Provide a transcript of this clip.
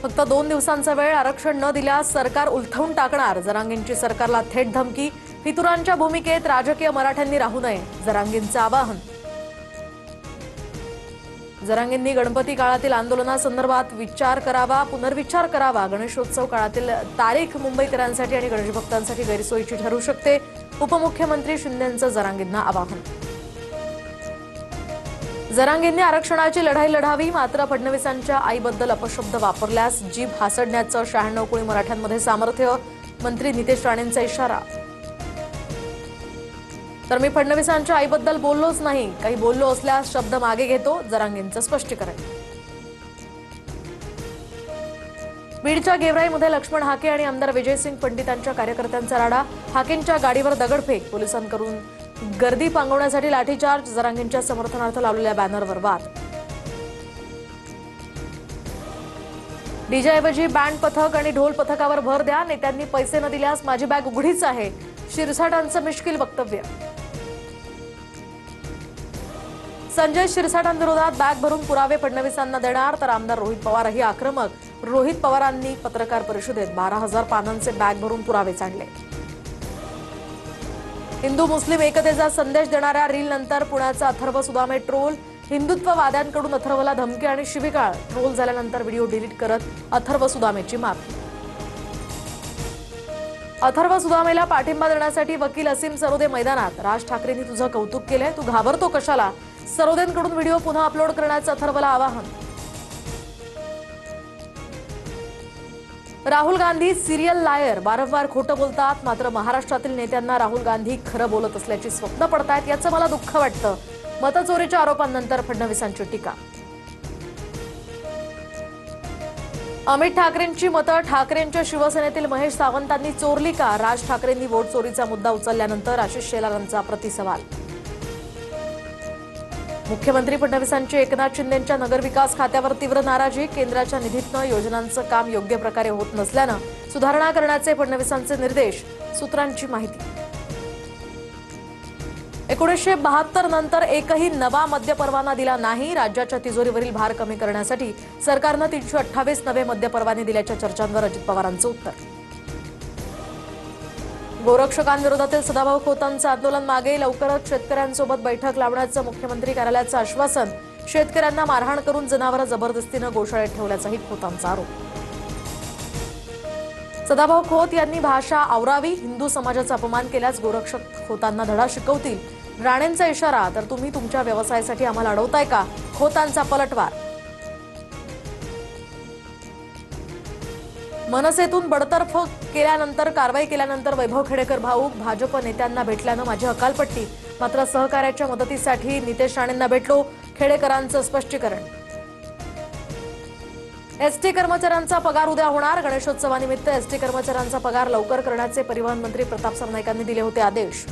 फक्त 2 दिवसांचा वेळ, आरक्षण न दिल्यास सरकार उलथवून टाकणार. जरांगेंची सरकारला थेट धमकी. फितुरांच्या भूमिकेत राजकीय मराठ्यांनी राहू नये, जरांगेंचं आवाहन. जरांगेंनी गणपती काळातील आंदोलनासंदर्भात पुनर्विचार करावा. गणेशोत्सव काळातील तारीख मुंबईकरांसाठी आणि गणेश भक्तांसाठी गैरसोयीची ठरू शकते. उपमुख्यमंत्री शिंदेंचं जरांगेंना आवाहन. जरांगेंनी आरक्षणाची लढाई लढावी, मात्र फडणवीसांच्या आईबद्दल अपशब्द वापरल्यास जीभ हासडण्याचं 96 कोटी मराठ्यांमध्ये सामर्थ्य. मंत्री नितेश राणेंचा इशारा. तर मी फडणवीसांच्या आईबद्दल बोललोच नाही, काही बोललो असल्यास शब्द मागे घेतो, जरांगेंचं स्पष्टीकरण. बीडच्या गेवराईमध्ये लक्ष्मण हाके आणि आमदार विजयसिंग पंडितांच्या कार्यकर्त्यांचा राडा. हाकेंच्या गाडीवर दगडफेक, पोलिसांकडून गर्दी पांगवण्यासाठी लाठीचार्ज. जरांगेंच्या समर्थनार्थ लावलेल्या बॅनरवर वाद. डीजेऐवजी बँड पथक आणि ढोल पथकावर भर द्या. नेत्यांनी पैसे न दिल्यास माझी बॅग उघडीच आहे, शिरसाटांचं मिश्किल वक्तव्य. संजय शिरसाटांविरोधात बॅग भरून पुरावे फडणवीसांना देणार, तर आमदार रोहित पवारही आक्रमक. रोहित पवारांनी पत्रकार परिषदेत 12,000 पानांचे बॅग भरून पुरावेच आणले. हिंदू मुस्लिम एकतेचा संदेश देणाऱ्या रीलनंतर पुण्याचा अथर्व सुदामे ट्रोल. हिंदुत्ववाद्यांकडून अथर्वला धमकी आणि शिवीगाळ. ट्रोल झाल्यानंतर व्हिडिओ डिलीट करत अथर्व सुदामेची माफी. अथर्व सुदामेला पाठिंबा देण्यासाठी वकील असीम सरोदे मैदानात. राज ठाकरेंनी तुझं कौतुक केलंय, तू घाबरतो कशाला? सरोदेंकडून व्हिडिओ पुन्हा अपलोड करण्याचं अथर्वला आवाहन. राहुल गांधी सिरियल लायर, वारंवार खोटं बोलतात, मात्र महाराष्ट्रातील नेत्यांना राहुल गांधी खरं बोलत असल्याची स्वप्न पडतायत, याचं मला दुःख वाटतं. मतचोरीच्या आरोपांनंतर फडणवीसांची टीका. अमित ठाकरेंची मतं ठाकरेंच्या शिवसेनेतील महेश सावंतांनी चोरली का? राज ठाकरेंनी वोट चोरीचा मुद्दा उचलल्यानंतर आशिष शेलारांचा प्रतिसवाल. मुख्यमंत्री फडणवीसांची एकनाथ शिंदेंच्या नगरविकास खात्यावर तीव्र नाराजी. केंद्राच्या निधीतनं योजनांचं काम योग्य प्रकारे होत नसल्यानं सुधारणा करण्याचे फडणवीसांचे निर्देश. सूत्रांची माहिती. 1972 नंतर एकही नवा मद्य परवाना दिला नाही. राज्याच्या तिजोरीवरील भार कमी करण्यासाठी सरकारनं 328 नवे मद्य परवाने दिल्याच्या चर्चांवर अजित पवारांचं उत्तर. गोरक्षकांविरोधातील सदाभाऊ खोतांचं आंदोलन मागे. लवकरच शेतकऱ्यांसोबत बैठक लावण्याचं मुख्यमंत्री कार्यालयाचं आश्वासन. शेतकऱ्यांना मारहाण करून जनावरं जबरदस्तीनं गोशाळेत ठेवल्याचाही खोतांचा आरोप. सदाभाऊ खोत यांनी भाषा आवरावी, हिंदू समाजाचा अपमान केल्यास गोरक्षक खोतांना धडा शिकवतील. राणेंचा इशारा. तर तुम्ही तुमच्या व्यवसायासाठी आम्हाला अडवताय का? खोतांचा पलटवार. मनसेतून बडतर्फ केल्यानंतर कारवाई केल्यानंतर वैभव खेडेकर भाऊक. भाजप नेत्यांना भेटल्यानं माझी हकालपट्टी, मात्र सहकार्याच्या मदतीसाठी नितेश राणेंना भेटलो. खेडेकरांचं स्पष्टीकरण. एसटी कर्मचाऱ्यांचा पगार उद्या होणार. गणेशोत्सवानिमित्त एसटी कर्मचाऱ्यांचा पगार लवकर करण्याचे परिवहन मंत्री प्रताप सरनाईकांनी दिले होते आदेश.